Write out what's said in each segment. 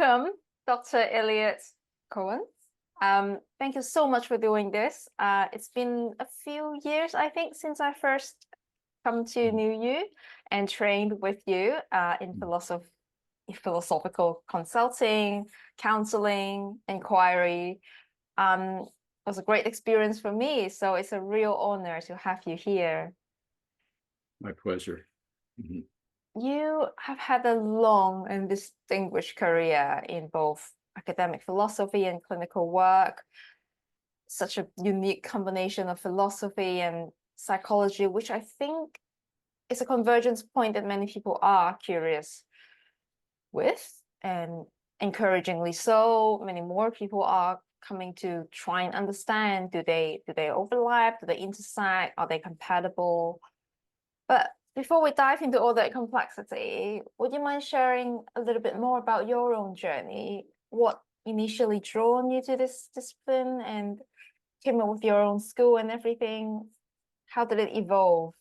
Welcome, Dr. Elliot Cohen. Thank you so much for doing this. It's been a few years, I think, since I first come to know you and trained with you in philosophical consulting, counseling, inquiry. It was a great experience for me, so it's a real honor to have you here. My pleasure. Mm-hmm. You have had a long and distinguished career in both academic philosophy and clinical work. Such a unique combination of philosophy and psychology, which I think is a convergence point that many people are curious with, and encouragingly so, many more people are coming to try and understand, do they overlap, do they intersect, are they compatible? But before we dive into all that complexity, would you mind sharing a little bit more about your own journey? What initially drawn you to this discipline and came up with your own school and everything? How did it evolve?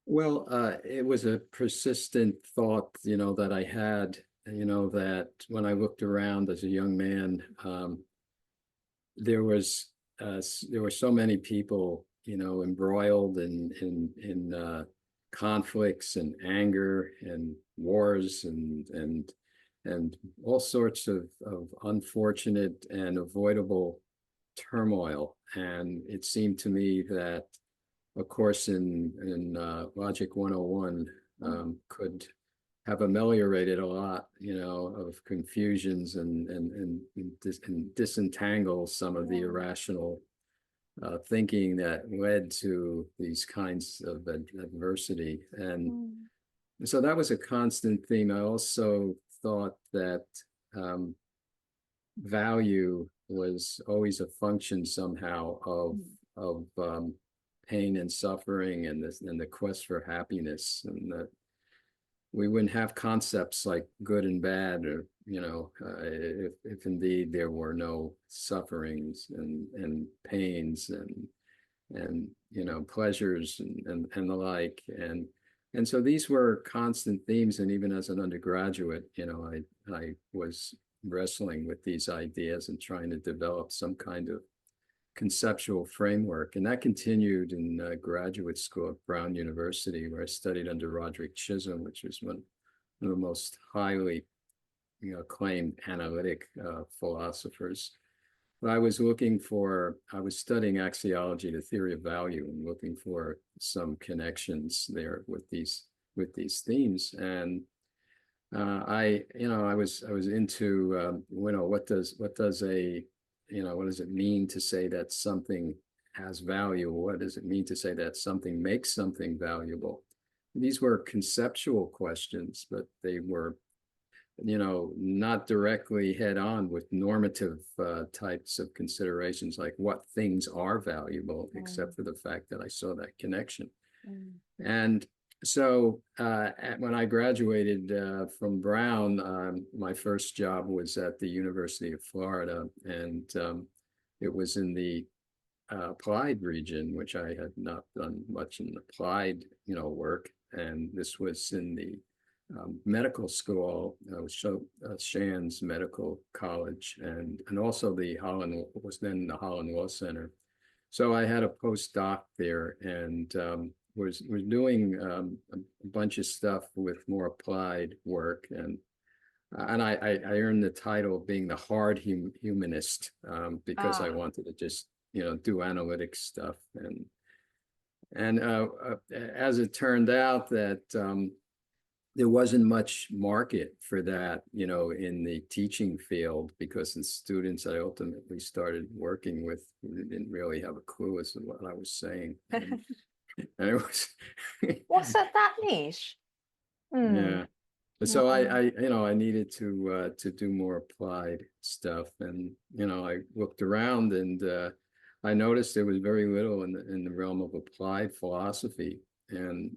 Well, it was a persistent thought, that I had, that when I looked around as a young man, there were so many people, embroiled in conflicts and anger and wars and all sorts of unfortunate and avoidable turmoil. And it seemed to me that a course in Logic 101 could have ameliorated a lot, of confusions and disentangle some of the irrational thinking that led to these kinds of adversity. And so that was a constant theme. I also thought that value was always a function somehow of pain and suffering and the quest for happiness, and that we wouldn't have concepts like good and bad, or if indeed there were no sufferings and pains and pleasures and the like. And so these were constant themes. And even as an undergraduate, I was wrestling with these ideas and trying to develop some kind of conceptual framework. And that continued in graduate school at Brown University, where I studied under Roderick Chisholm, which was one of the most highly acclaimed analytic philosophers. But I was studying axiology, the theory of value, and looking for some connections there with these themes. And I was into what does it mean to say that something has value? What does it mean to say that something makes something valuable? These were conceptual questions, but they were, not directly head on with normative types of considerations, like what things are valuable, except for the fact that I saw that connection. And so when I graduated from Brown, my first job was at the University of Florida, and it was in the applied region, which I had not done much in applied, work. And this was in the medical school, Shands Medical College, and also the Holland was then the Holland Law Center. So I had a postdoc there, and was doing a bunch of stuff with more applied work, and I earned the title of being the hard humanist because I wanted to just do analytic stuff, and as it turned out that there wasn't much market for that, in the teaching field, because the students I ultimately started working with didn't really have a clue as to what I was saying. And it was What's that niche? Yeah. So I needed to do more applied stuff, and I looked around, and I noticed there was very little in the realm of applied philosophy, and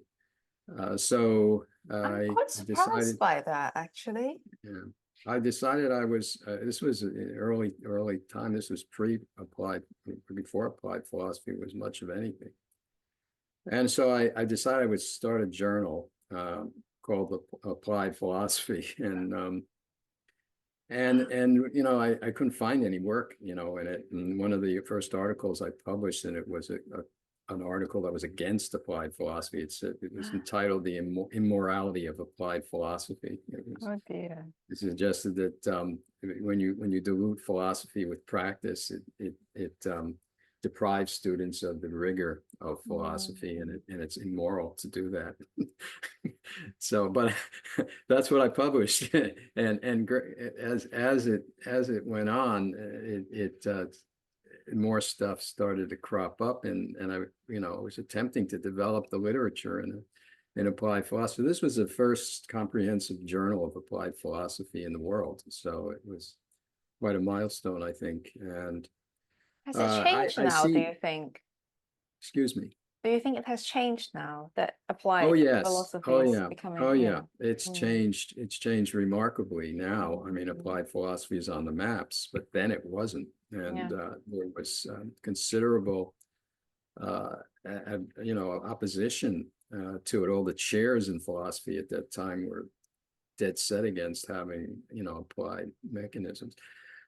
so I'm quite surprised by that, actually. Yeah, I decided I was. This was an early time. This was pre-applied, before applied philosophy was much of anything. And so I decided I would start a journal called Applied Philosophy. And and you know, I couldn't find any work, you know, in it. And one of the first articles I published in it was an article that was against applied philosophy. It was entitled "The Immorality of Applied Philosophy." Oh dear. It suggested that when you dilute philosophy with practice, it deprives students of the rigor of philosophy, and it's immoral to do that. So, but that's what I published, and as it went on, more stuff started to crop up, and I was attempting to develop the literature in applied philosophy. This was the first comprehensive journal of applied philosophy in the world, so it was quite a milestone, I think. And Has it changed I now, do see. you think? Excuse me. Do you think it has changed now that Oh applied yes. philosophy Oh is yeah. becoming, Oh yeah. yeah. It's changed. It's changed remarkably now. I mean, Mm. applied philosophy is on the maps, but then it wasn't, and Yeah. there was considerable, opposition to it. All the chairs in philosophy at that time were dead set against having, applied mechanisms.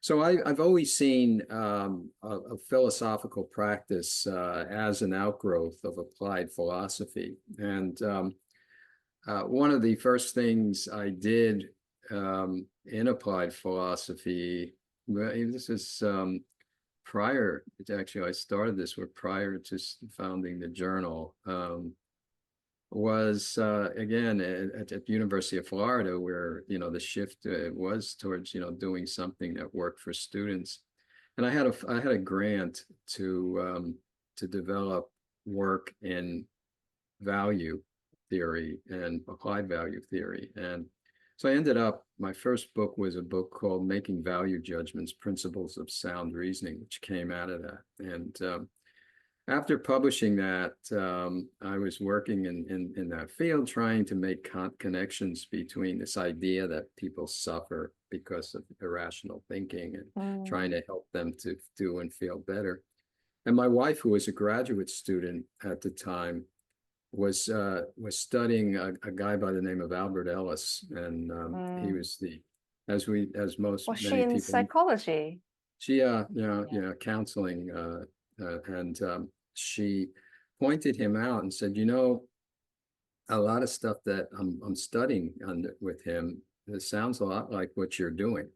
So I've always seen a philosophical practice as an outgrowth of applied philosophy. And one of the first things I did in applied philosophy, well, this is prior, actually, I started this prior to founding the journal. Was again at University of Florida, where the shift was towards doing something that worked for students, and I had a grant to develop work in value theory and applied value theory, and so I ended up, my first book was a book called Making Value Judgments: Principles of Sound Reasoning, which came out of that. And after publishing that, I was working in that field, trying to make connections between this idea that people suffer because of irrational thinking, and trying to help them to do and feel better. And my wife, who was a graduate student at the time, was studying a guy by the name of Albert Ellis, and he was as Was she many in people. psychology? She counseling, and she pointed him out and said, a lot of stuff that I'm studying with him, it sounds a lot like what you're doing.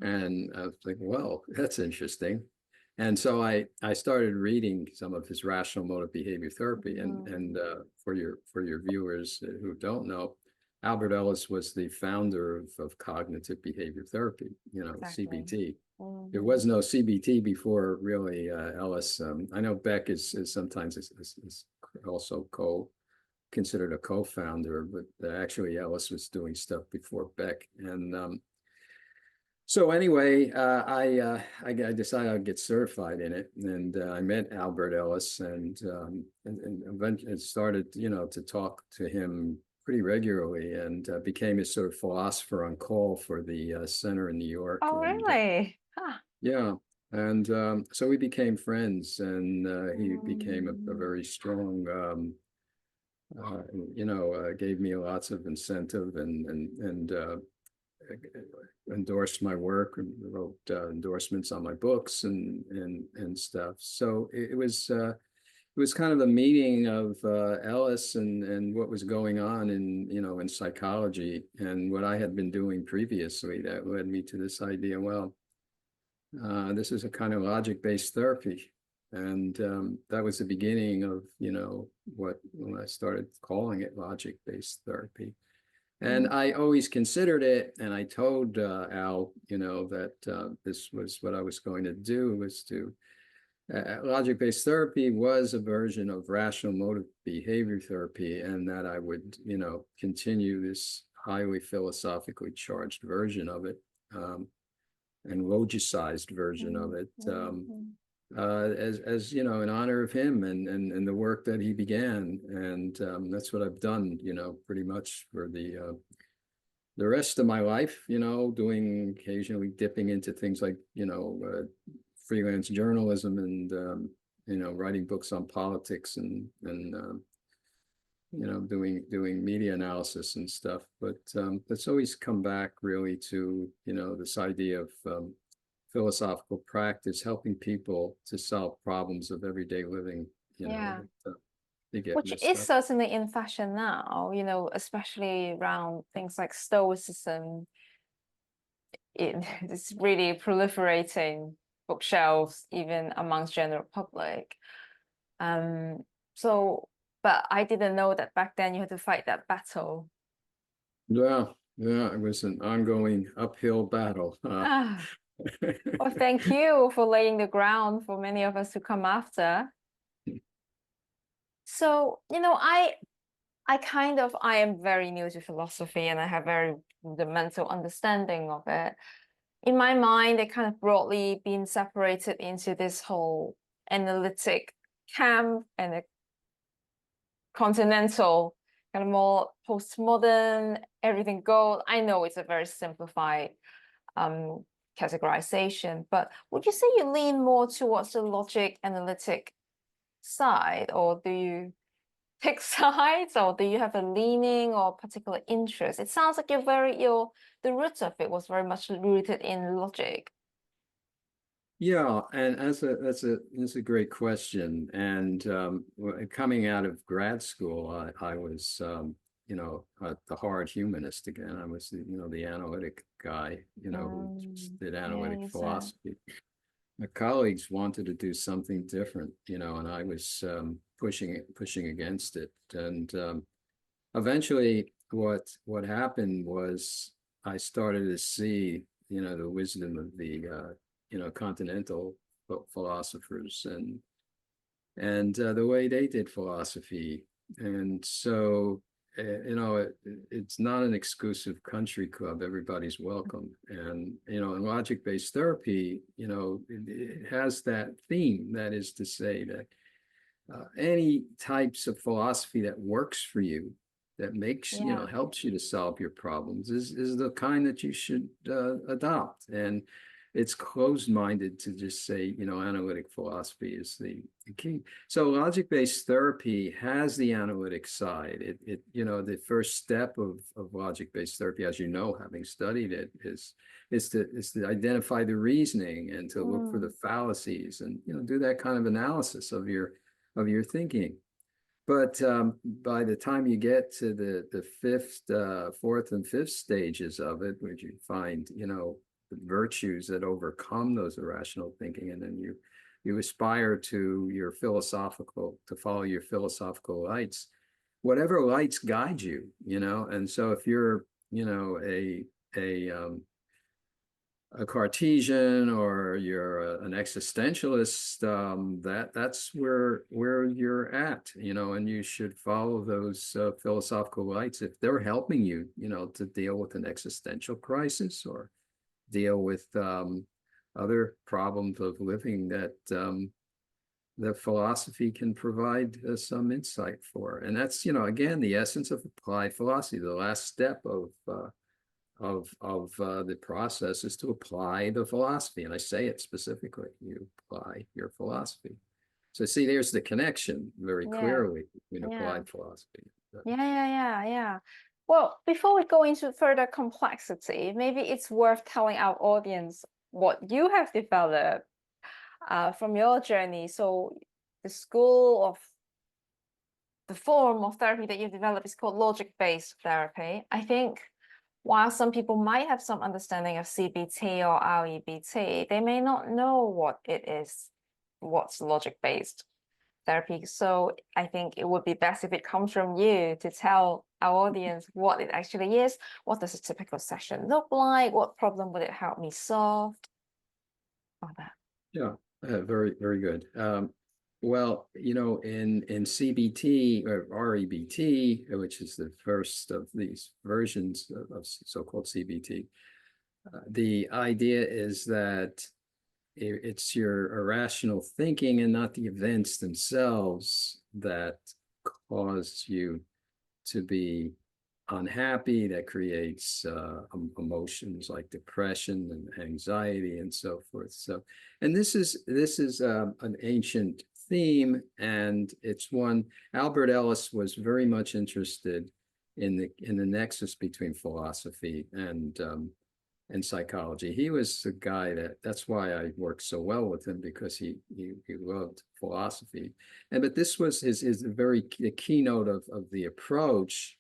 And I was like, well, that's interesting. And so I started reading some of his rational motive behavior therapy. And for your viewers who don't know, Albert Ellis was the founder of cognitive behavior therapy, Exactly. CBT. There was no CBT before, really. Ellis, I know Beck is sometimes is also considered a co-founder, but actually Ellis was doing stuff before Beck. And so anyway, I decided I'd get certified in it, and I met Albert Ellis, and eventually started, to talk to him pretty regularly, and became his sort of philosopher on call for the center in New York. Oh, And really? Huh. yeah, and so we became friends, and he became a very strong, gave me lots of incentive, and endorsed my work, and wrote endorsements on my books and stuff. So it was kind of a meeting of Ellis and what was going on in psychology, and what I had been doing previously, that led me to this idea. Well, this is a kind of logic-based therapy. And that was the beginning of, when I started calling it logic-based therapy. And I always considered it, and I told Al, that this was what I was going to do, was to, logic-based therapy was a version of rational motive behavior therapy, and that I would, continue this highly philosophically charged version of it, and logicized version of it, as in honor of him and the work that he began. And that's what I've done, pretty much for the rest of my life, doing, occasionally dipping into things like, freelance journalism, and writing books on politics, and doing media analysis and stuff. But it's always come back really to, this idea of philosophical practice, helping people to solve problems of everyday living, Yeah. that they get Which messed is up. certainly in fashion now, especially around things like Stoicism. It's really proliferating bookshelves, even amongst general public. Um, so, but I didn't know that back then you had to fight that battle. Yeah, it was an ongoing uphill battle. Ah, well, thank you for laying the ground for many of us to come after. So, I am very new to philosophy and I have very fundamental understanding of it. In my mind, they kind of broadly been separated into this whole analytic camp and a continental, kind of more postmodern, everything goes. I know it's a very simplified um, categorization, but would you say you lean more towards the logic analytic side, or do you pick sides, or do you have a leaning or particular interest? It sounds like the roots of it was very much rooted in logic. Yeah, and that's a great question. And coming out of grad school, I was the hard humanist again. I was the analytic guy, who just did analytic Amazing. philosophy. My colleagues wanted to do something different, and I was pushing against it. And eventually, what happened was I started to see, the wisdom of the continental philosophers and the way they did philosophy. And so, it's not an exclusive country club. Everybody's welcome. And, in logic-based therapy, it has that theme. That is to say that any types of philosophy that works for you, that makes, Yeah, helps you to solve your problems is the kind that you should adopt. And it's closed-minded to just say, analytic philosophy is the key. So logic-based therapy has the analytic side. The first step of logic-based therapy, as you know, having studied it, is to identify the reasoning and to look for the mm, fallacies and, do that kind of analysis of your thinking. But by the time you get to the fourth and fifth stages of it, where you find, the virtues that overcome those irrational thinking, and then you aspire to follow your philosophical lights, whatever lights guide you, And so if you're, a a Cartesian or you're an existentialist, that's where you're at, and you should follow those philosophical lights if they're helping you, to deal with an existential crisis or deal with other problems of living that the philosophy can provide some insight for. And that's, again, the essence of applied philosophy. The last step of the process is to apply the philosophy. And I say it specifically, you apply your philosophy. So see, there's the connection very yeah, clearly between yeah, applied philosophy. yeah. Well, before we go into further complexity, maybe it's worth telling our audience what you have developed from your journey. So the form of therapy that you've developed is called logic-based therapy. I think while some people might have some understanding of CBT or REBT, they may not know what it is, what's logic-based therapy. So I think it would be best if it comes from you to tell our audience what it actually is. What does a typical session look like? What problem would it help me solve? All that. Yeah, very, very good. Well, in CBT or REBT, which is the first of these versions of so-called CBT, the idea is that it's your irrational thinking and not the events themselves that cause you to be unhappy, that creates emotions like depression and anxiety and so forth. So, and this is an ancient theme, and it's one Albert Ellis was very much interested in the nexus between philosophy and psychology. He was the guy that's why I worked so well with him, because he loved philosophy. But this was his the keynote of the approach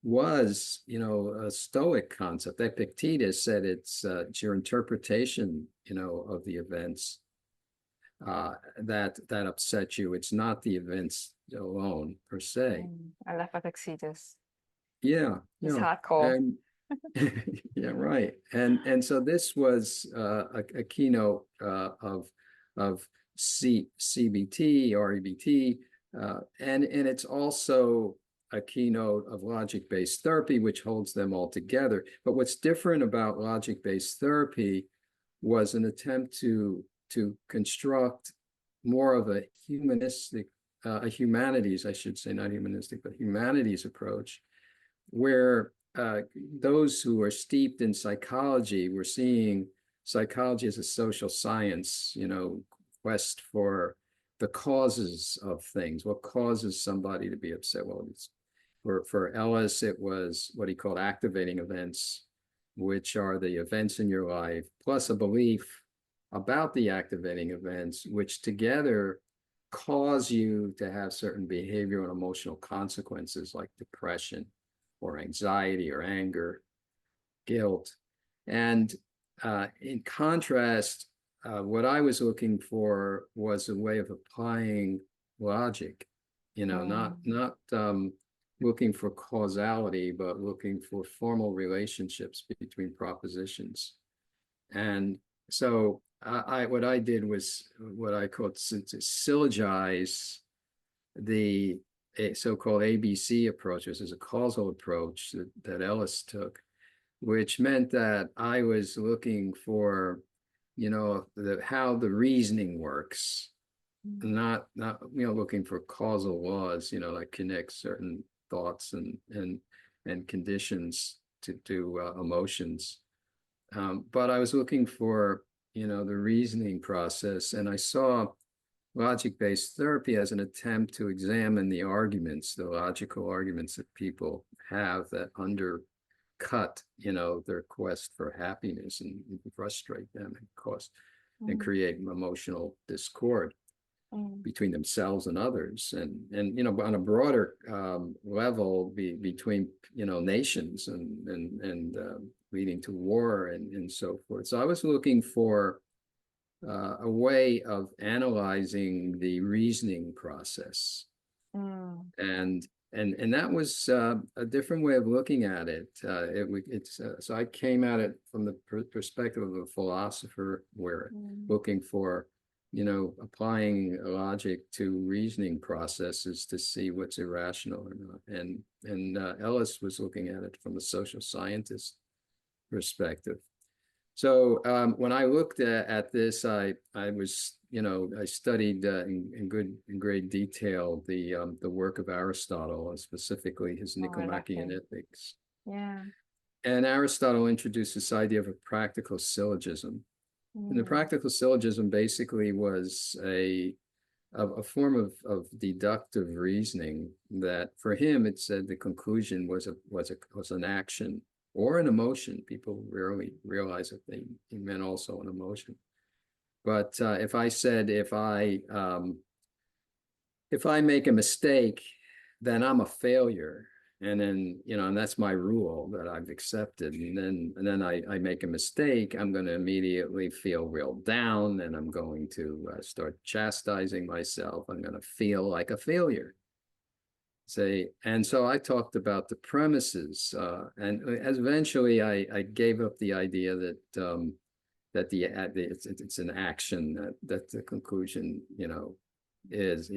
was, a Stoic concept. Epictetus said it's your interpretation, of the events that upset you. It's not the events alone per se. I love Epictetus. Yeah, He's yeah. hardcore. And yeah, right. And so this was a keynote of CBT, REBT, and it's also a keynote of logic-based therapy, which holds them all together. But what's different about logic-based therapy was an attempt to construct more of a humanistic, a humanities, I should say, not humanistic, but humanities approach, where those who are steeped in psychology were seeing psychology as a social science, quest for the causes of things. What causes somebody to be upset? Well, for Ellis, it was what he called activating events, which are the events in your life, plus a belief about the activating events, which together cause you to have certain behavioral and emotional consequences like depression or anxiety or anger, guilt. And in contrast, what I was looking for was a way of applying logic, not looking for causality, but looking for formal relationships between propositions. And so what I did was what I called to syllogize the so-called ABC approach. This is a causal approach that Ellis took, which meant that I was looking for, how the reasoning works, not looking for causal laws, that connect certain thoughts and conditions to emotions. But I was looking for, the reasoning process, and I saw logic-based therapy as an attempt to examine the arguments, the logical arguments that people have that undercut, their quest for happiness and frustrate them and create emotional discord between themselves and others, and on a broader level between nations and leading to war and so forth. So I was looking for a way of analyzing the reasoning process, and that was a different way of looking at it. So I came at it from the perspective of a philosopher, where looking for applying logic to reasoning processes to see what's irrational or not, and Ellis was looking at it from a social scientist perspective. So when I looked at this, I was, I studied in great detail the work of Aristotle, and specifically his Nicomachean Ethics. Yeah. And Aristotle introduced this idea of a practical syllogism. And the practical syllogism basically was a form of deductive reasoning that, for him, it said the conclusion was an action or an emotion. People rarely realize that he meant also an emotion. But if I said, if I make a mistake, then I'm a failure. And then, and that's my rule that I've accepted. And then I make a mistake, I'm going to immediately feel real down, and I'm going to start chastising myself. I'm going to feel like a failure. And so I talked about the premises, and eventually I gave up the idea that it's an action, that the conclusion, is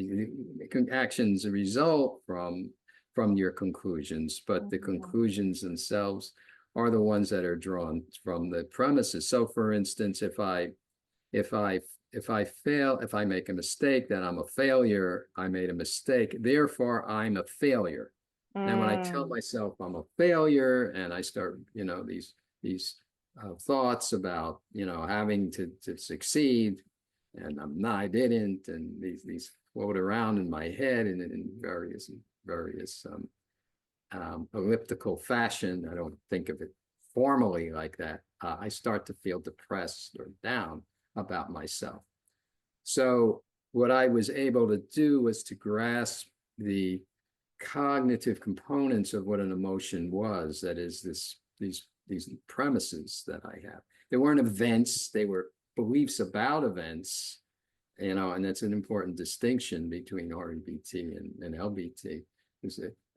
actions result from your conclusions, but the conclusions themselves are the ones that are drawn from the premises. So, for instance, if I fail, if I make a mistake, then I'm a failure. I made a mistake, therefore I'm a failure. And when I tell myself I'm a failure, and I start, these thoughts about, having to succeed, and I didn't, and these float around in my head in various elliptical fashion. I don't think of it formally like that. I start to feel depressed or down about myself. So what I was able to do was to grasp the cognitive components of what an emotion was. That is, these premises that I have. They weren't events; they were beliefs about events. And that's an important distinction between REBT and LBT.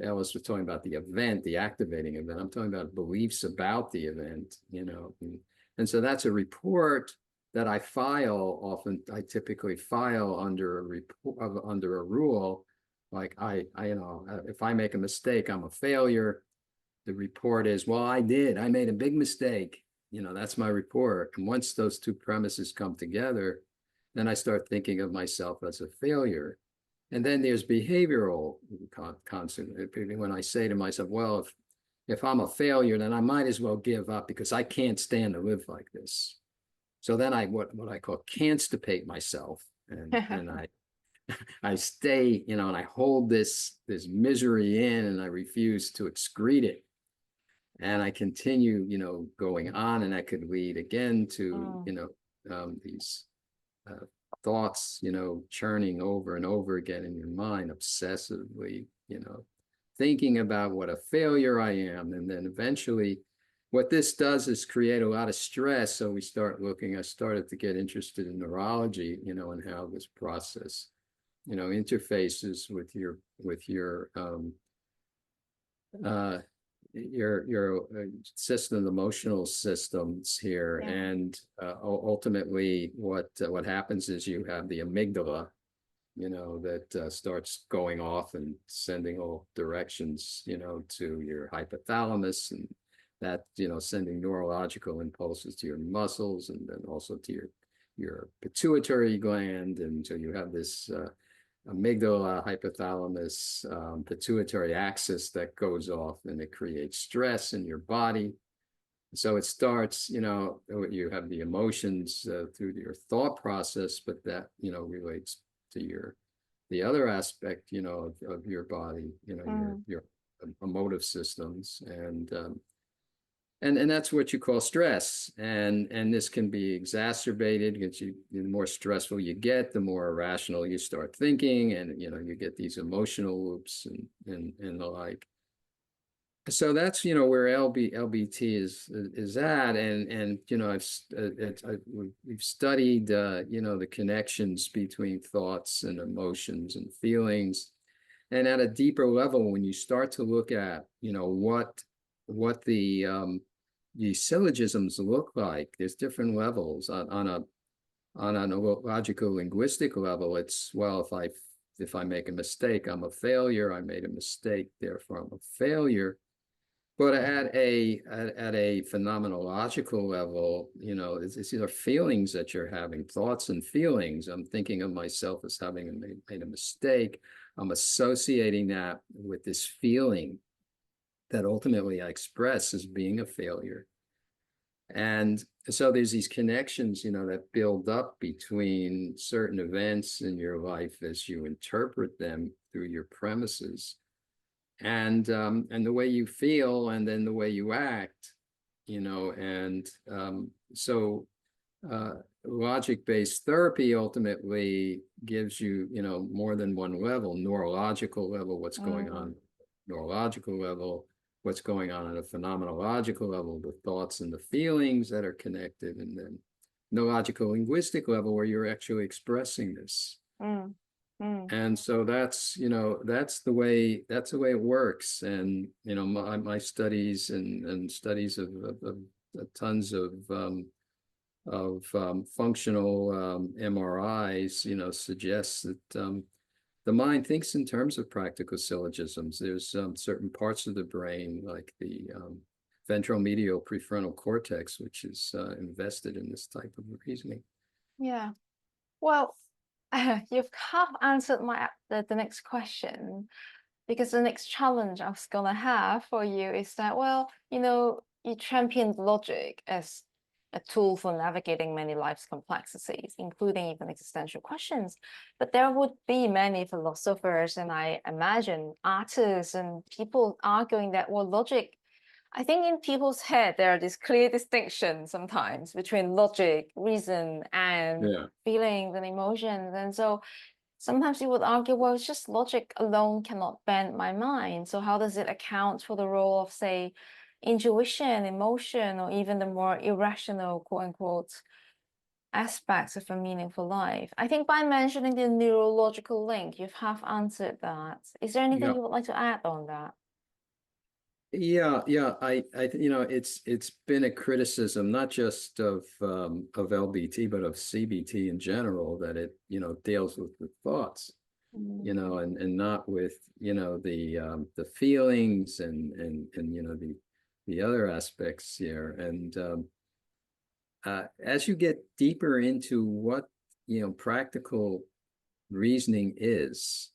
Ellis was talking about the event, the activating event. I'm talking about beliefs about the event, and so that's a report that I file. Often, I typically file under a report under a rule, like if I make a mistake, I'm a failure. The report is, well, I made a big mistake. That's my report. And once those two premises come together, then I start thinking of myself as a failure. And then there's behavioral consequences. When I say to myself, well, if I'm a failure, then I might as well give up because I can't stand to live like this. So then what I call constipate myself, and I stay, and I hold this misery in, and I refuse to excrete it. And I continue, going on, and that could lead again to, these thoughts, churning over and over again in your mind, obsessively, thinking about what a failure I am. And then eventually what this does is create a lot of stress. So I started to get interested in neurology, and how this process, interfaces with your system, emotional systems here. Yeah. And ultimately what happens is you have the amygdala, that starts going off and sending all directions, to your hypothalamus, and that, sending neurological impulses to your muscles, and then also to your pituitary gland. And so you have this amygdala, hypothalamus, pituitary axis that goes off, and it creates stress in your body. So it starts, you have the emotions through your thought process, but that, relates to the other aspect, of your body, your emotive systems. And that's what you call stress. And this can be exacerbated because the more stressful you get, the more irrational you start thinking, and you get these emotional loops and the like. So that's where LBT is at, and we've studied the connections between thoughts and emotions and feelings, and at a deeper level, when you start to look at what the syllogisms look like, there's different levels. On a logical linguistic level, it's, well, if I make a mistake, I'm a failure. I made a mistake, therefore I'm a failure. But at a phenomenological level, these are feelings that you're having, thoughts and feelings. I'm thinking of myself as having made a mistake. I'm associating that with this feeling that ultimately I express as being a failure. And so there's these connections, that build up between certain events in your life as you interpret them through your premises, and the way you feel, and then the way you act, and so logic-based therapy ultimately gives you, more than one level: neurological level, what's going on, neurological level, what's going on at a phenomenological level, the thoughts and the feelings that are connected, and then neurological linguistic level, where you're actually expressing this. And so that's the way it works. And my studies and studies of tons of functional MRIs suggests that the mind thinks in terms of practical syllogisms. There's certain parts of the brain, like the ventral medial prefrontal cortex, which is invested in this type of reasoning. Yeah. Well, you've half answered the next question, because the next challenge I was gonna have for you is that, well, you championed logic as a tool for navigating many life's complexities, including even existential questions. But there would be many philosophers, and I imagine artists and people arguing that, well, logic, I think in people's head, there are these clear distinctions sometimes between logic, reason, and Yeah. feelings and emotions. And so sometimes you would argue, well, it's just logic alone cannot bend my mind. So how does it account for the role of, say, intuition, emotion, or even the more irrational, quote unquote, aspects of a meaningful life? I think by mentioning the neurological link, you've half answered that. Is there anything Yeah. you would like to add on that? Yeah. It's been a criticism, not just of LBT, but of CBT in general, that it, deals with the thoughts, and not with, the feelings and the other aspects here. And as you get deeper into what, practical reasoning is,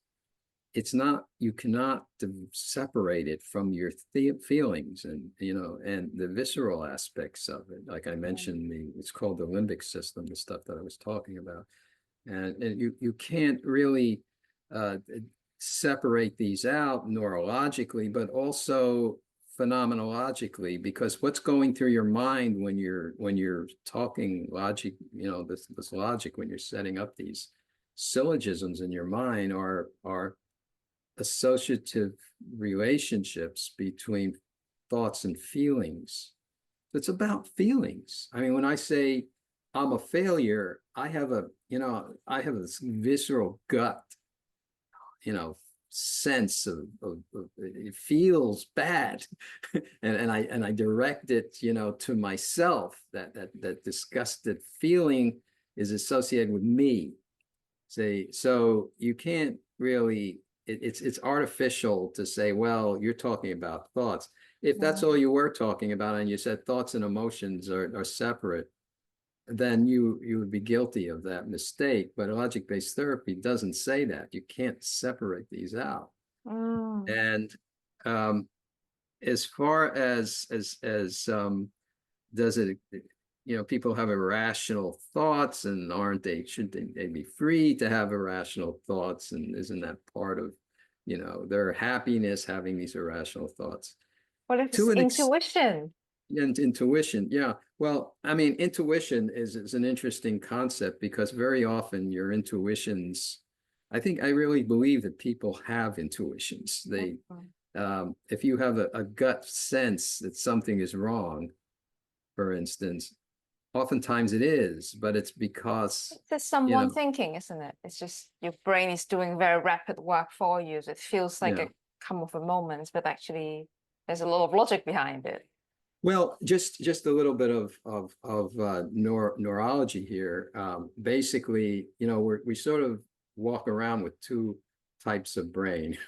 it's not, you cannot separate it from your feelings and the visceral aspects of it. Like I mentioned, it's called the limbic system, the stuff that I was talking about. And you can't really separate these out neurologically, but also phenomenologically, because what's going through your mind when you're talking logic, this logic, when you're setting up these syllogisms in your mind are associative relationships between thoughts and feelings. It's about feelings. I mean, when I say I'm a failure, I have this visceral gut, sense of it feels bad. and I direct it, to myself. That disgusted feeling is associated with me. So you can't really, it's artificial to say, well, you're talking about thoughts. If that's all you were talking about, and you said thoughts and emotions are separate, then you would be guilty of that mistake. But logic-based therapy doesn't say that. You can't separate these out. And as far as does it, people have irrational thoughts, and shouldn't they be free to have irrational thoughts? And isn't that part of, their happiness, having these irrational thoughts? What if it's To an intuition? And intuition, yeah. Well, I mean, intuition is an interesting concept, because very often your intuitions, I really believe that people have intuitions. If you have a gut sense that something is wrong, for instance, oftentimes it is, but it's because, It's just someone thinking, isn't it? It's just your brain is doing very rapid work for you. So it feels like yeah. a come of a moment, but actually there's a lot of logic behind it. Well, just a little bit of neurology here. Basically, we sort of walk around with two types of brain.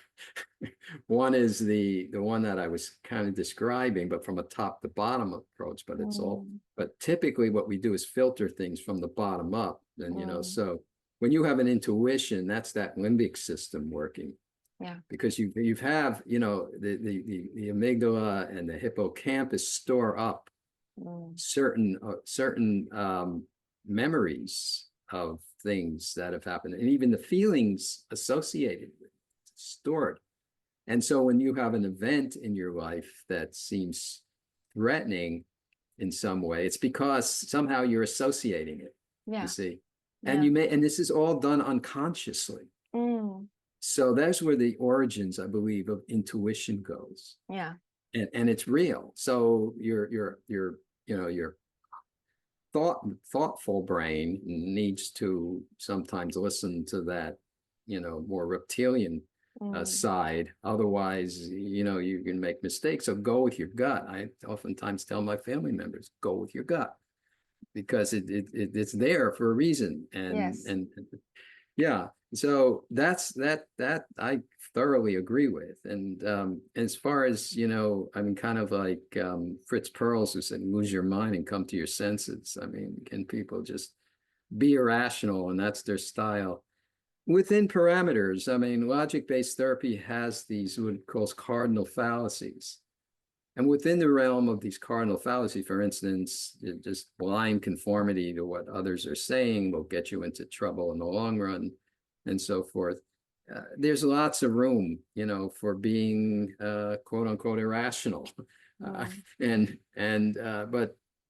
One is the one that I was kind of describing, but from a top to bottom approach. But but typically what we do is filter things from the bottom up. And so when you have an intuition, that's that limbic system working. Yeah. Because you have, the amygdala and the hippocampus store up certain memories of things that have happened, and even the feelings associated with it, stored. And so when you have an event in your life that seems threatening in some way, it's because somehow you're associating it. You see, and and this is all done unconsciously. So that's where the origins, I believe, of intuition goes. Yeah. And it's real. So your thoughtful brain needs to sometimes listen to that, more reptilian side. Otherwise, you can make mistakes. So go with your gut. I oftentimes tell my family members, go with your gut, because it's there for a reason. And yeah, so that's that I thoroughly agree with. And as far as, kind of like Fritz Perls, who said, lose your mind and come to your senses. I mean, can people just be irrational, and that's their style within parameters? I mean, logic-based therapy has these what it calls cardinal fallacies. And within the realm of these cardinal fallacies, for instance, just blind conformity to what others are saying will get you into trouble in the long run, and so forth. There's lots of room, for being quote unquote irrational, but I mean,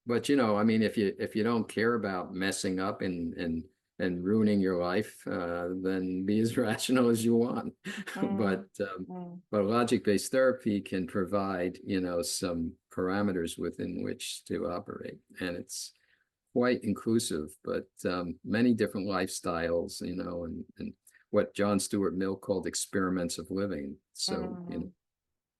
if you don't care about messing up and ruining your life, then be as rational as you want. But logic-based therapy can provide, some parameters within which to operate, and it's quite inclusive. But many different lifestyles, and what John Stuart Mill called experiments of living. So,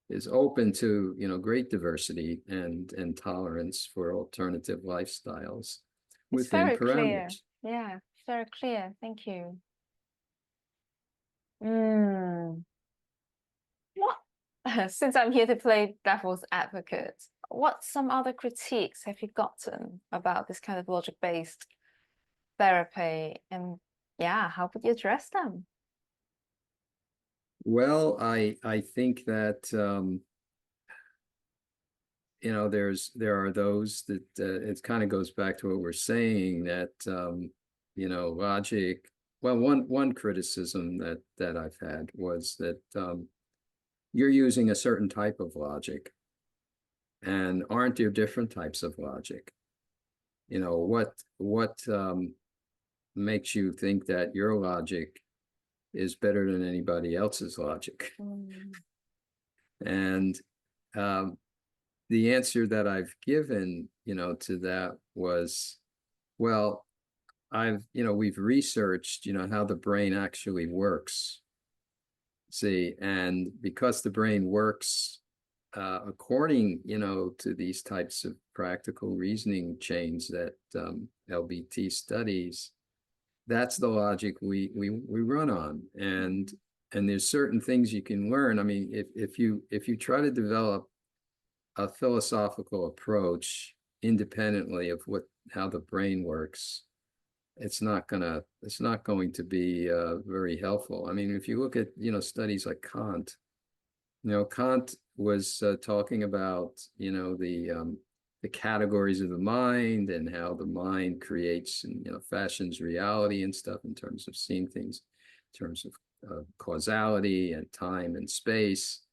is open to, great diversity and tolerance for alternative lifestyles within very parameters. Clear. Yeah, very clear. Thank you. What, since I'm here to play devil's advocate, what some other critiques have you gotten about this kind of logic-based therapy? And yeah, how would you address them? Well, I think that there are those that it kind of goes back to what we're saying, that logic. Well, one criticism that I've had was that you're using a certain type of logic, and aren't there different types of logic? What makes you think that your logic is better than anybody else's logic? And the answer that I've given, to that was, well, we've researched, how the brain actually works. See, and because the brain works according, to these types of practical reasoning chains that LBT studies, that's the logic we run on. And there's certain things you can learn. I mean, if you try to develop a philosophical approach independently of how the brain works, it's not going to be very helpful. I mean, if you look at studies like Kant, Kant was talking about the categories of the mind, and how the mind creates and fashions reality and stuff, in terms of seeing things, in terms of causality and time and space.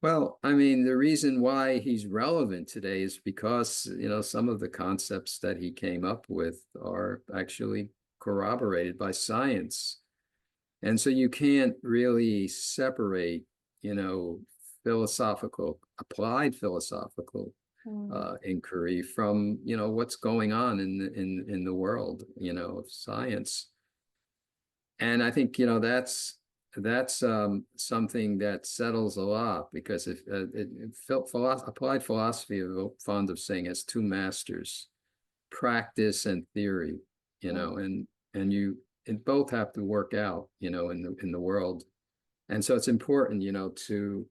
Well, I mean, the reason why he's relevant today is because, some of the concepts that he came up with are actually corroborated by science. And so you can't really separate, applied philosophical inquiry from, what's going on in the world, of science. And I think, that's something that settles a lot, because if applied philosophy, I'm fond of saying, has two masters: practice and theory. And both have to work out, in the world. And so it's important, to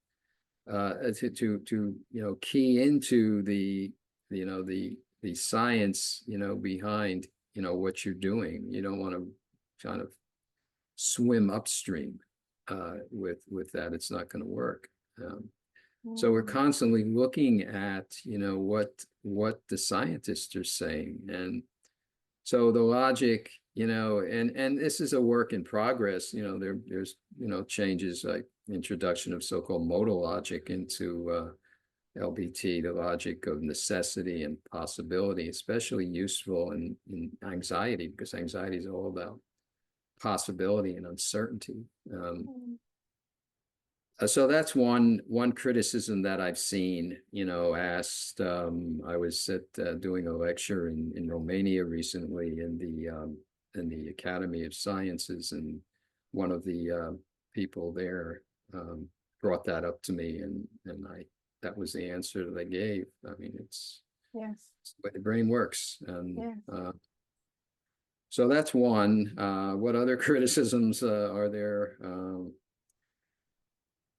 key into the science, behind, what you're doing. You don't want to kind of swim upstream with that. It's not going to work. So we're constantly looking at, what the scientists are saying. And so the logic, and this is a work in progress. There's changes like introduction of so-called modal logic into LBT, the logic of necessity and possibility, especially useful in anxiety, because anxiety is all about possibility and uncertainty. So that's one criticism that I've seen, asked. I was doing a lecture in Romania recently, in the Academy of Sciences, and one of the people there brought that up to me, and that was the answer that I gave. I mean, it's the way the brain works. And so that's one. What other criticisms are there?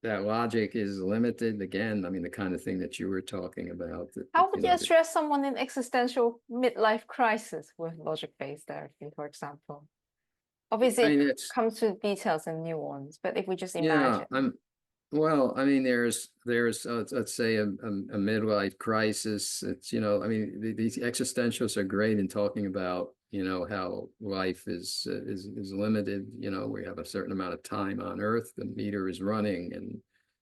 That logic is limited. Again, I mean, the kind of thing that you were talking about. How would you address someone in existential midlife crisis with logic-based therapy, for example? Obviously, it comes to details and nuance, but if we just imagine. Yeah, Well, I mean, there's let's say a midlife crisis. It's, you know, I mean, these existentialists are great in talking about, you know, how life is limited. You know, we have a certain amount of time on Earth. The meter is running, and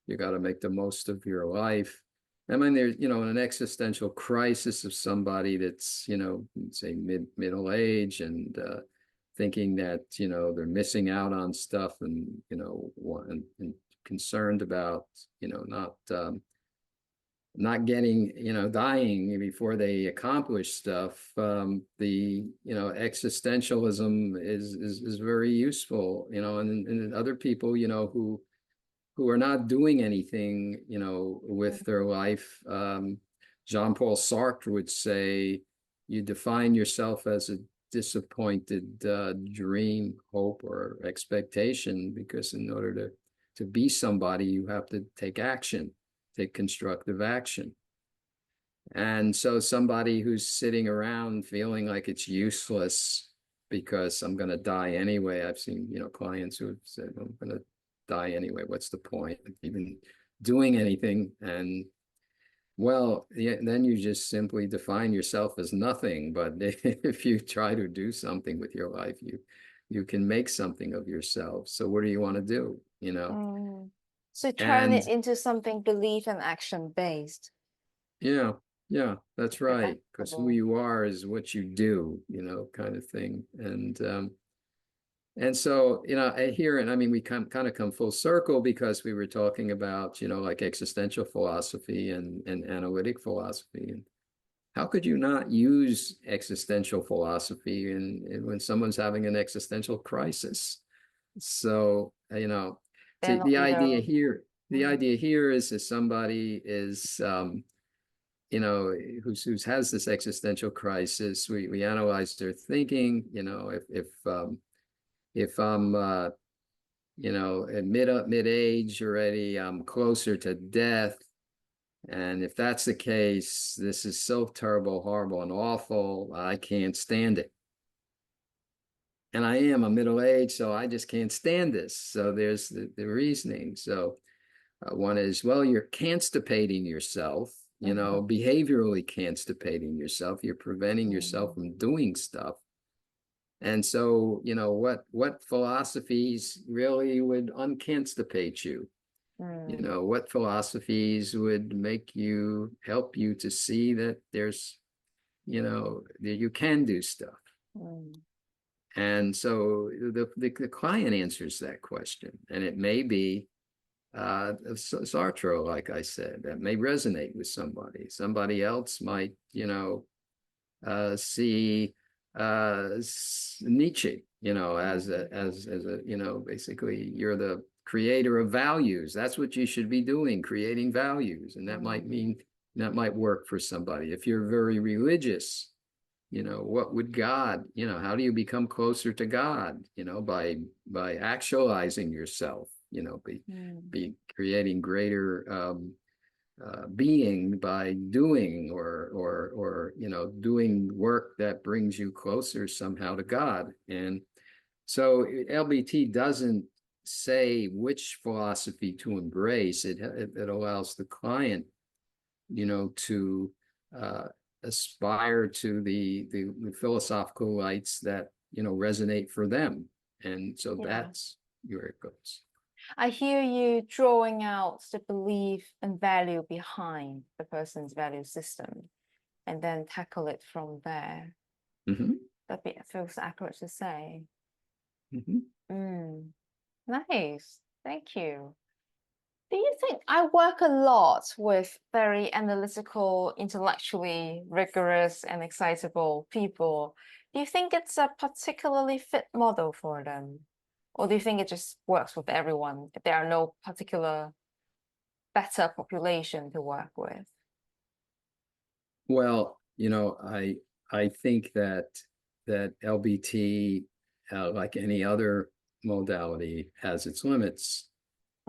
you got to make the most of your life. I mean, there's, you know, an existential crisis of somebody that's, you know, say middle age and thinking that, you know, they're missing out on stuff, and, you know, and concerned about, you know, not getting, you know, dying before they accomplish stuff. The, you know, existentialism is very useful, you know, and other people, you know, who are not doing anything, you know, with their life. Jean-Paul Sartre would say, you define yourself as a disappointed dream, hope, or expectation, because in order to be somebody, you have to take action, take constructive action. And so somebody who's sitting around feeling like it's useless because I'm going to die anyway. I've seen, you know, clients who have said, I'm going to die anyway. What's the point of even doing anything? And well, yeah, then you just simply define yourself as nothing. But if you try to do something with your life, you can make something of yourself. So what do you want to do? You know? Mm. So turn And it into something belief and action based, yeah, yeah, that's right. Because who adaptable. you are is what you do, you know, kind of thing. And so, you know, here, and I mean, we kind of come full circle because we were talking about, you know, like existential philosophy and analytic philosophy. And how could you not use existential philosophy when someone's having an existential crisis? So, you know, They're not the idea alone. here, the Mm. idea here is if somebody is, you know, who's has this existential crisis, we analyze their thinking, you know, if I'm you know, at mid age already, I'm closer to death. And if that's the case, this is so terrible, horrible, and awful. I can't stand it. And I am a middle age, so I just can't stand this. So there's the reasoning. So one is, well, you're constipating yourself, you know, Mhm. behaviorally constipating yourself. You're preventing yourself Mm. from doing stuff. And so, you know, what philosophies really would unconstipate you? You Mm. know, what philosophies would help you to see that there's, you know, that you can do stuff? Mm. And so the client answers that question, and it may be Sartre, like I said, that may resonate with somebody. Somebody else might, you know, see Nietzsche, you know, as a, you know, basically you're the creator of values. That's what you should be doing, creating values. And that might Mm. mean that might work for somebody. If you're very religious, you know, what would God, you know, how do you become closer to God? You know, by actualizing yourself, you know, Mm. be creating greater being by doing or you know, doing work that brings you closer somehow to God. And so LBT doesn't say which philosophy to embrace. It allows the client, you know, to uh, aspire to the philosophical lights that, you know, resonate for them. And so Yeah. that's where it goes. I hear you drawing out the belief and value behind the person's value system and then tackle it from there. Mm-hmm. Feels accurate to say. Mm-hmm. Mm. Nice. Thank you. Do you think I work a lot with very analytical, intellectually rigorous, and excitable people? Do you think it's a particularly fit model for them? Or do you think it just works with everyone? There are no particular better population to work with? Well, you know, I think that LBT, like any other modality, has its limits.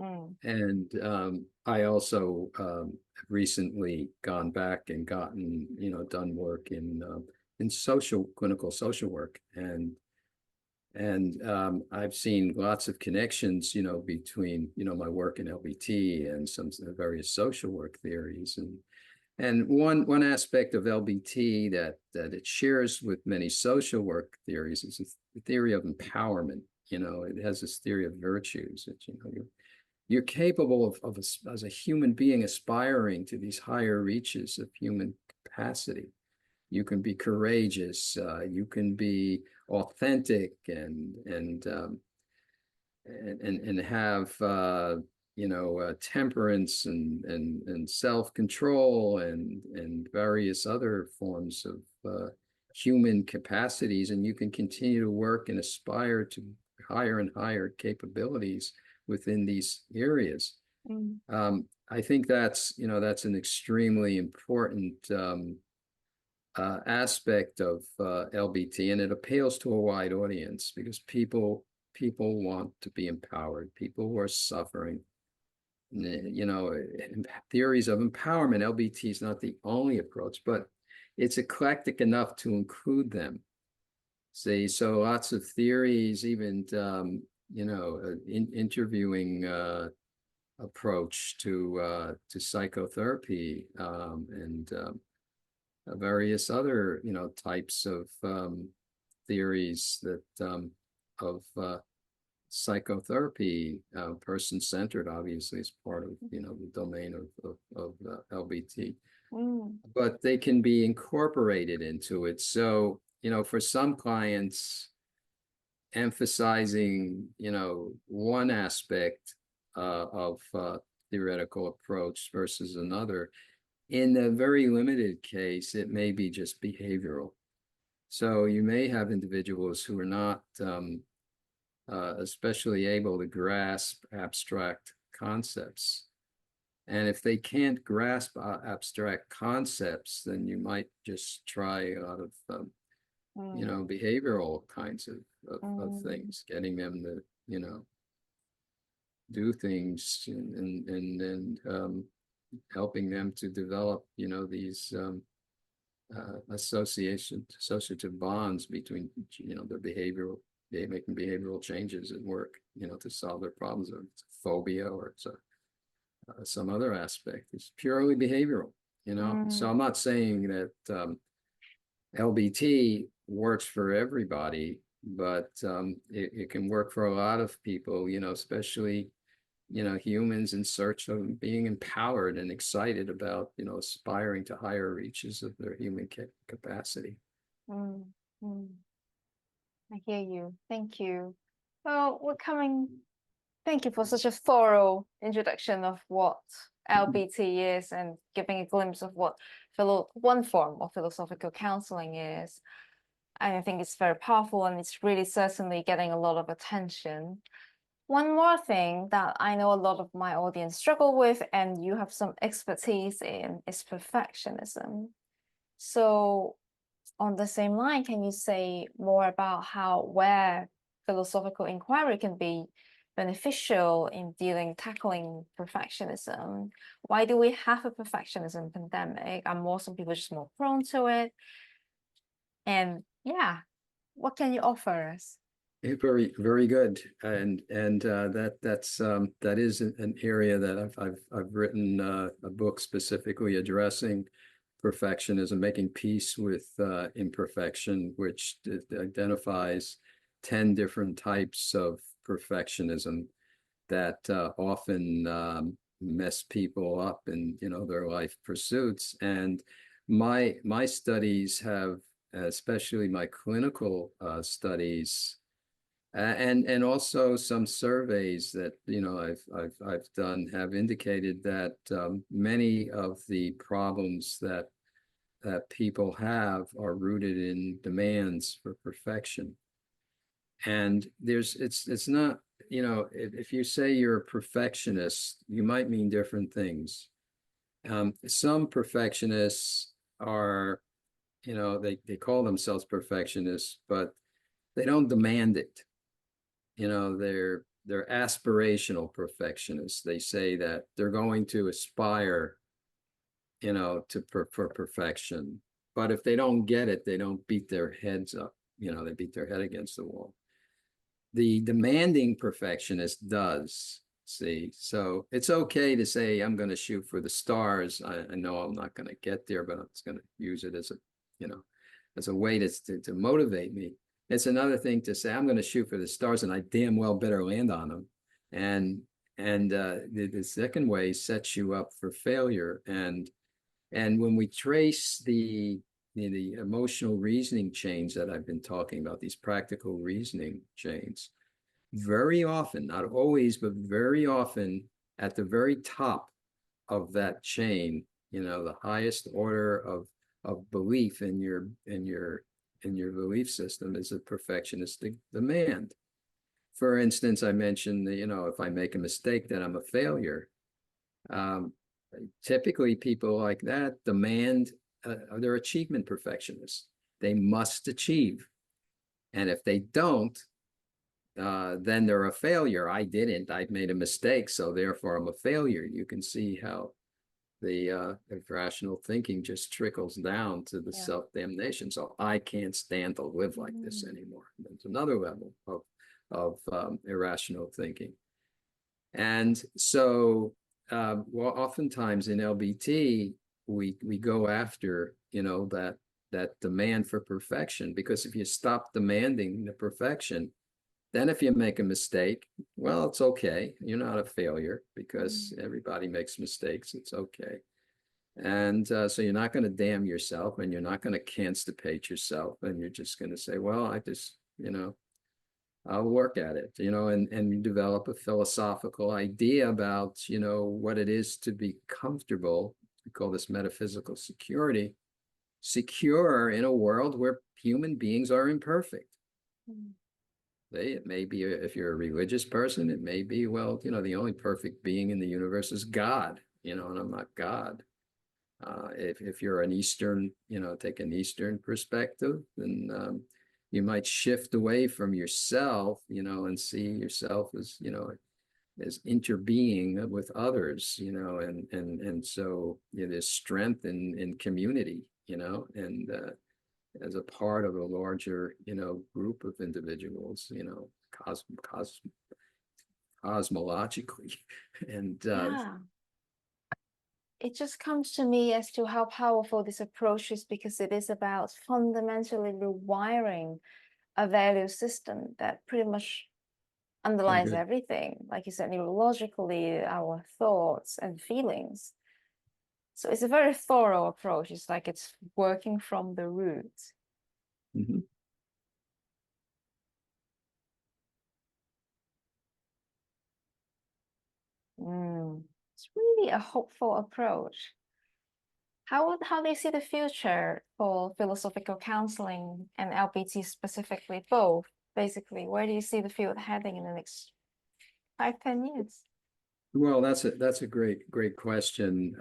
Mm. And I also have recently gone back and gotten, you know, done work in social clinical social work, And I've seen lots of connections, between, my work in LBT and some various social work theories. And one aspect of LBT that it shares with many social work theories is the theory of empowerment. It has this theory of virtues that, you're capable of as a human being aspiring to these higher reaches of human capacity. You can be courageous, you can be authentic and have temperance and self-control and various other forms of human capacities, and you can continue to work and aspire to higher and higher capabilities within these areas. I think that's an extremely important aspect of LBT, and it appeals to a wide audience because people want to be empowered. People who are suffering, theories of empowerment. LBT is not the only approach, but it's eclectic enough to include them. See, so lots of theories, even interviewing approach to psychotherapy and various other types of theories that of psychotherapy, person-centered, obviously, is part of the domain of LBT, but they can be incorporated into it. So for some clients, emphasizing one aspect of theoretical approach versus another, in a very limited case, it may be just behavioral. So you may have individuals who are not especially able to grasp abstract concepts. And if they can't grasp abstract concepts, then you might just try a lot of, behavioral kinds of things, getting them to, do things and helping them to develop, these associative bonds between, their making behavioral changes at work, to solve their problems, or it's a phobia or it's some other aspect. It's purely behavioral, So I'm not saying that LBT works for everybody, but it can work for a lot of people, especially humans in search of being empowered and excited about, aspiring to higher reaches of their human capacity. I hear you. Thank you. Well, thank you for such a thorough introduction of what LBT is and giving a glimpse of what one form of philosophical counseling is. I think it's very powerful, and it's really certainly getting a lot of attention. One more thing that I know a lot of my audience struggle with, and you have some expertise in, is perfectionism. So on the same line, can you say more about where philosophical inquiry can be beneficial in tackling perfectionism? Why do we have a perfectionism pandemic? Are some people just more prone to it? And yeah, what can you offer us? Very, very good, and that is an area that I've written a book specifically addressing perfectionism, making peace with imperfection, which identifies 10 different types of perfectionism that often mess people up in their life pursuits. And my studies have, especially my clinical studies, and also some surveys that I've done, have indicated that many of the problems that people have are rooted in demands for perfection. And it's not, if you say you're a perfectionist, you might mean different things. Some perfectionists are, they call themselves perfectionists, but they don't demand it. They're aspirational perfectionists. They say that they're going to aspire, for perfection. But if they don't get it, they don't beat their heads up. They beat their head against the wall. the demanding perfectionist does. See, so it's okay to say, I'm going to shoot for the stars. I know I'm not going to get there, but I'm just going to use it as a, as a way to motivate me. It's another thing to say, I'm going to shoot for the stars and I damn well better land on them. And the second way sets you up for failure. And when we trace the emotional reasoning chains that I've been talking about, these practical reasoning chains, very often, not always, but very often, at the very top of that chain, the highest order of belief in your belief system is a perfectionistic demand. For instance, I mentioned that, if I make a mistake, then I'm a failure. Typically, people like that demand, they're achievement perfectionists. They must achieve. And if they don't, then they're a failure. I didn't. I made a mistake, so therefore I'm a failure. You can see how the irrational thinking just trickles down to the self-damnation. So I can't stand to live like this anymore. There's another level of irrational thinking. And so, well, oftentimes in LBT, we go after, that demand for perfection, because if you stop demanding the perfection, then if you make a mistake, well, it's okay. You're not a failure, because everybody makes mistakes. It's okay. And so you're not going to damn yourself, and you're not going to constipate yourself, and you're just going to say, well, I just, I'll work at it, and you develop a philosophical idea about, what it is to be comfortable. We call this metaphysical security, secure in a world where human beings are imperfect. It may be, if you're a religious person, it may be, well, the only perfect being in the universe is God, and I'm not God. If you're an Eastern, take an Eastern perspective, then you might shift away from yourself, and see yourself as, as interbeing with others, and so there's strength in community, and as a part of a larger, group of individuals, cosmologically. And it just comes to me as to how powerful this approach is, because it is about fundamentally rewiring a value system that pretty much underlies everything, like you said, neurologically, our thoughts and feelings. So it's a very thorough approach. It's like it's working from the roots. It's really a hopeful approach. How do you see the future for philosophical counseling and LBT specifically, both? Basically, where do you see the field heading in the next 5-10 years? Well, that's a great question.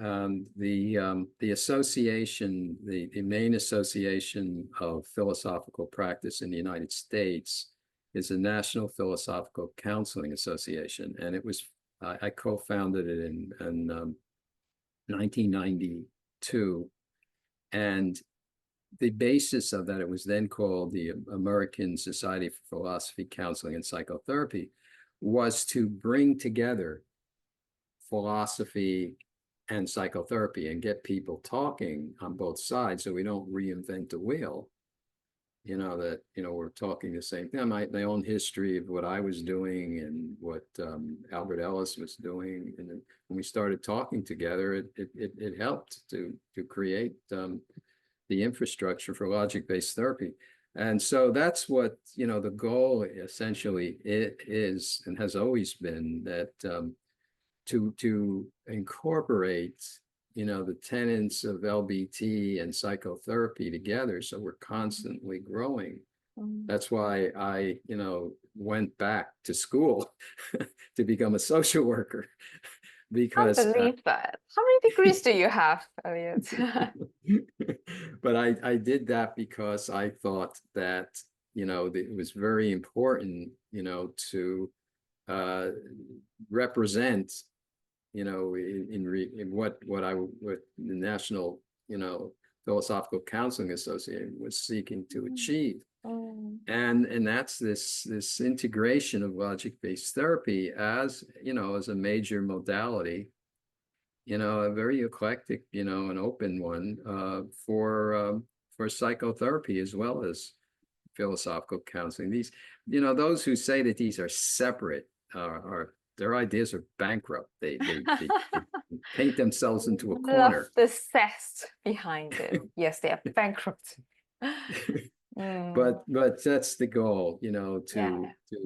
The association, the main association of philosophical practice in the United States is the National Philosophical Counseling Association, and it was I co-founded it in 1992, and the basis of that, it was then called the American Society for Philosophy, Counseling, and Psychotherapy, was to bring together philosophy and psychotherapy and get people talking on both sides, so we don't reinvent the wheel. That we're talking the same thing. My own history of what I was doing and what Albert Ellis was doing, and then when we started talking together, it helped to create the infrastructure for logic-based therapy. And so that's what the goal essentially is and has always been, that to incorporate the tenets of LBT and psychotherapy together, so we're constantly growing. That's why I went back to school to become a social worker, because I believe that. How many degrees do you have, Elliot? But I did that because I thought that it was very important to represent in what the National Philosophical Counseling Association was seeking to achieve. And that's this integration of logic-based therapy as, as a major modality, a very eclectic, an open one for psychotherapy as well as philosophical counseling. These, those who say that these are separate are their ideas are bankrupt. They paint themselves into a Love corner. the zest behind it. Yes, they are bankrupt. But that's the goal, to Yeah,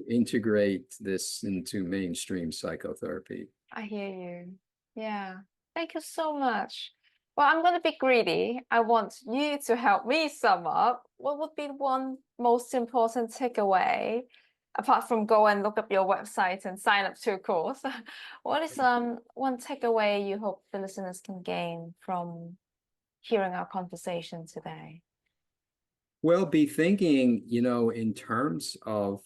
integrate this into mainstream psychotherapy. I hear you. Yeah. Thank you so much. Well, I'm going to be greedy. I want you to help me sum up. What would be one most important takeaway, apart from go and look up your website and sign up to a course? What is one takeaway you hope the listeners can gain from hearing our conversation today? Well, be thinking, in terms of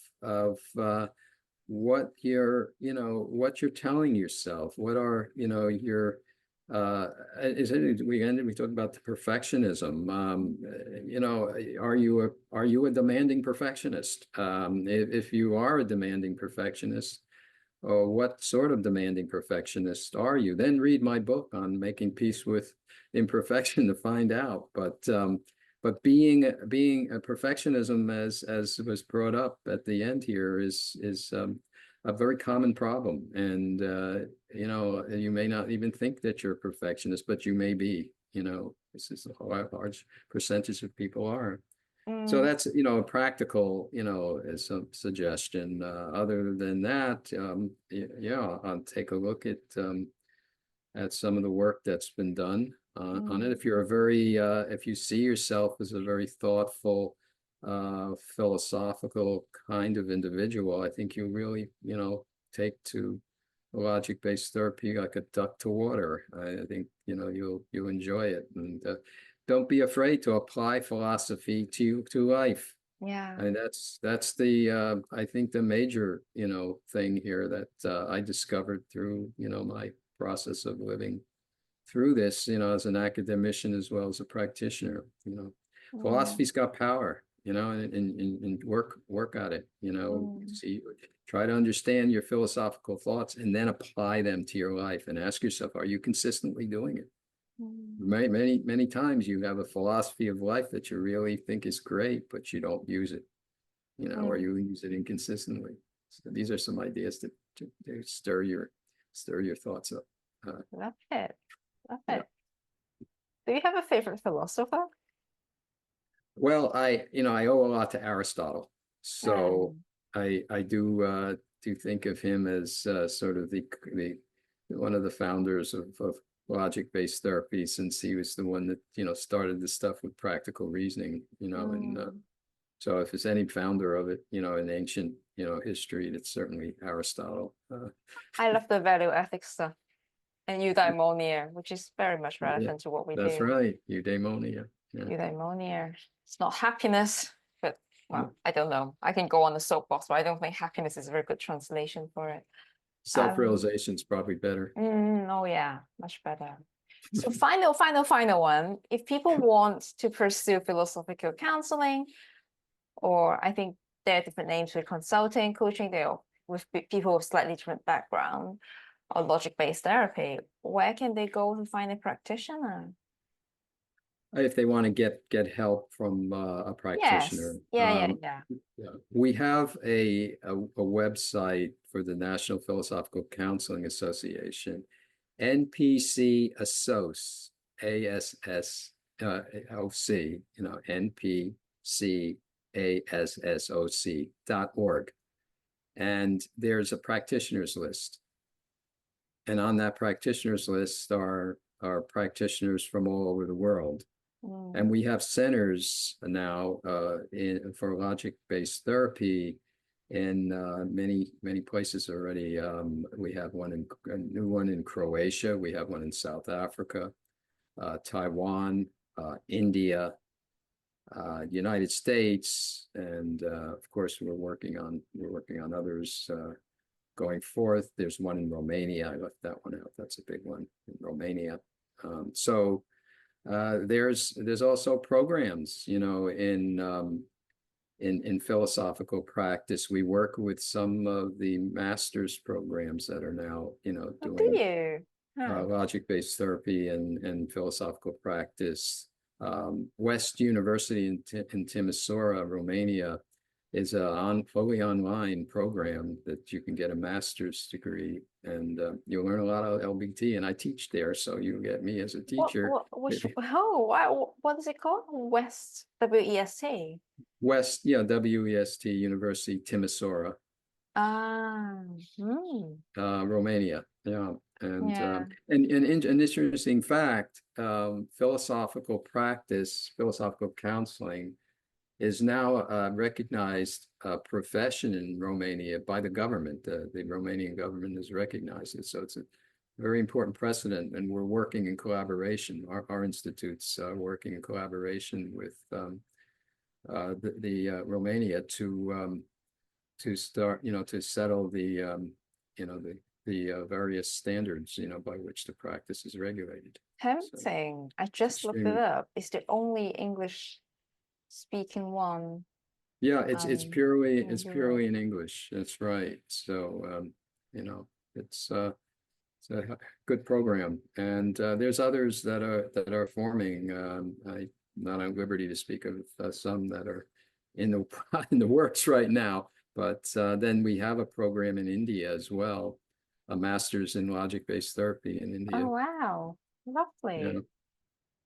what what you're telling yourself. What are, your we talked about the perfectionism. Are you a demanding perfectionist? If you are a demanding perfectionist, or what sort of demanding perfectionist are you? Then read my book on making peace with imperfection to find out. But being a perfectionism, as was brought up at the end here, is a very common problem. And you may not even think that you're a perfectionist, but you may be. This is a large percentage of people are. So that's, a practical, as a suggestion. Other than that, I'll take a look at some of the work that's been done on it. If you're if you see yourself as a very thoughtful, philosophical kind of individual, I think you really, take to logic-based therapy like a duck to water. I think, you'll enjoy it. And don't be afraid to apply philosophy to life. Yeah. And that's the I think the major thing here that I discovered through my process of living through this, as an academician as well as a practitioner. Philosophy's got power, and work at it. See, try to understand your philosophical thoughts and then apply them to your life and ask yourself, are you consistently doing it? Many times you have a philosophy of life that you really think is great, but you don't use it, or you use it inconsistently. So these are some ideas to stir your thoughts up. Love it. Love it. Do you have a favorite philosopher? Well, I owe a lot to Aristotle, so I do think of him as sort of the one of the founders of logic-based therapy, since he was the one that started the stuff with practical reasoning. And so if there's any founder of it, in ancient history, it's certainly Aristotle. I love the value ethics stuff and eudaimonia, which is very much relevant to what we That's do. right, eudaimonia. Yeah. Eudaimonia. It's not happiness, but well, I don't know. I can go on the soapbox, but I don't think happiness is a very good translation for it. Self-realization is probably better. Oh yeah, much better. So final one. If people want to pursue philosophical counseling, or I think there are different names for consulting, coaching, they're with people with slightly different background, or logic-based therapy, where can they go to find a practitioner? If they want to get help from a practitioner. Yes. Yeah. We have a website for the National Philosophical Counseling Association, NPC Assoc, ASSOC, NPCASSOC.org. And there's a practitioners list. And on that practitioners list are practitioners from all over the world. And we have centers now for logic-based therapy in many places already. We have a new one in Croatia. We have one in South Africa, Taiwan, India, United States, and of course we're working on others going forth. There's one in Romania. I left that one out. That's a big one in Romania. There's also programs, in in philosophical practice. We work with some of the master's programs that are now, Oh, do doing you? Huh. logic-based therapy and philosophical practice. West University in Timisoara, Romania, is a fully online program that you can get a master's degree, and you'll learn a lot of LBT. And I teach there, so you get me as a teacher. What is it called? West, WEST. West, yeah, WEST University, Timisoara, Ah, hmm. Romania. Yeah. And Yeah. an interesting fact, philosophical practice, philosophical counseling is now a recognized profession in Romania by the government. The Romanian government has recognized it. So it's a very important precedent, and we're working in collaboration. Our institutes are working in collaboration with Romania to start, to settle the various standards, by which the practice is regulated. So Tempting. I just looked it up. It's the only English speaking one. yeah, it's purely in Europe. in English. That's right. So it's a good program, and there's others that are forming. I'm not at liberty to speak of some that are in the in the works right now, but then we have a program in India as well, a master's in logic-based therapy in India. Oh, wow. Yeah, Lovely.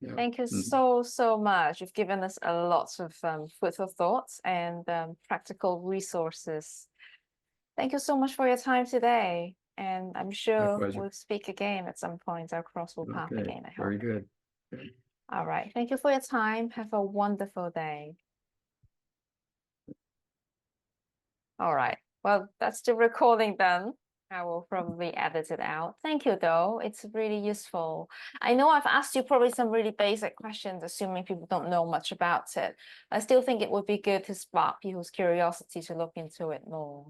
yeah. Thank you Mhm. so much. You've given us a lot of food for thoughts and practical resources. Thank you so much for your time today. And I'm My sure pleasure. we'll speak again at some point. Our cross will path Okay, again, I hope. very good. Okay. All right. Thank you for your time. Have a wonderful day. All right. Well, that's the recording done. I will probably edit it out. Thank you, though. It's really useful. I know I've asked you probably some really basic questions, assuming people don't know much about it. I still think it would be good to spark people's curiosity to look into it more.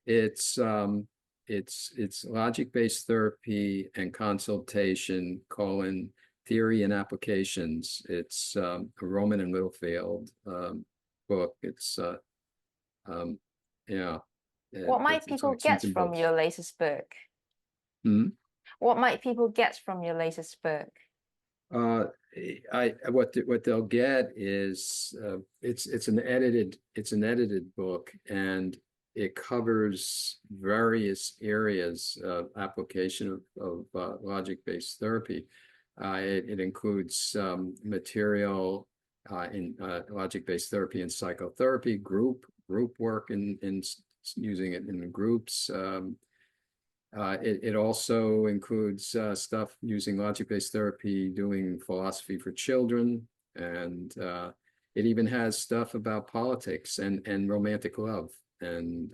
It's logic-based therapy and consultation, theory and applications. It's a Roman and Littlefield book. It's um, yeah, What might it's people like get something from books. your latest book? Hmm? What might people get from your latest book? Uh, what they'll get is it's an edited book, and it covers various areas of application of logic-based therapy. It includes material in logic-based therapy and psychotherapy, group work in using it in groups. It also includes stuff using logic-based therapy, doing philosophy for children, and it even has stuff about politics and romantic love, and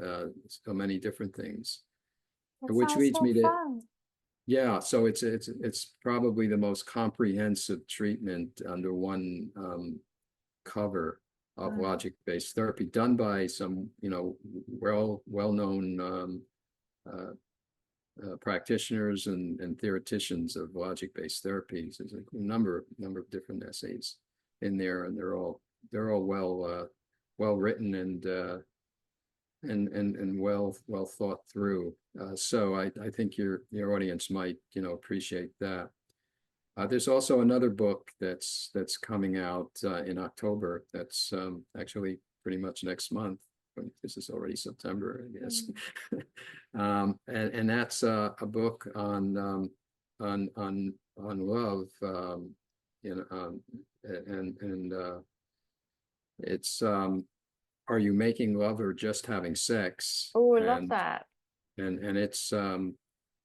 so many different things. It Which sounds leads so me to, fun. yeah, so it's probably the most comprehensive treatment under one cover of Mm. logic-based therapy, done by some well-known practitioners and theoreticians of logic-based therapies. There's a number of different essays in there, and they're all well written and well thought through. So I think your audience might appreciate that. There's also another book that's coming out in October. That's actually pretty much next month. This is already September, I guess. And that's a book on love, and it's are you making love or just having sex? Oh, I love And that.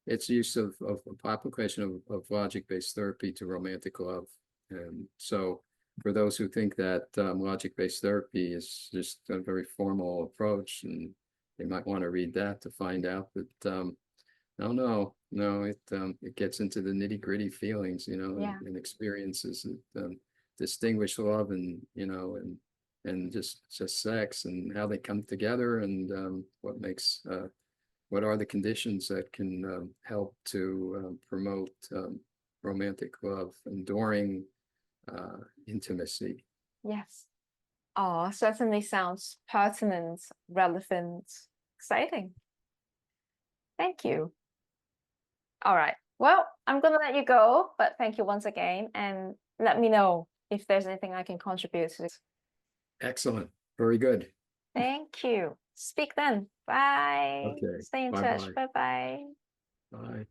it's use of application of logic-based therapy to romantic love. And so for those who think that logic-based therapy is just a very formal approach, and they might want to read that to find out that no, it gets into the nitty-gritty feelings, Yeah. and experiences that distinguish love and just sex, and how they come together, and what are the conditions that can help to promote romantic love, enduring intimacy. Yes. Oh, certainly sounds pertinent, relevant, exciting. Thank you. All right. Well, I'm gonna let you go, but thank you once again, and let me know if there's anything I can contribute to this. Excellent. Very good. Thank you. Speak then. Bye. Okay. Stay in touch. Bye-bye. Bye bye. Bye.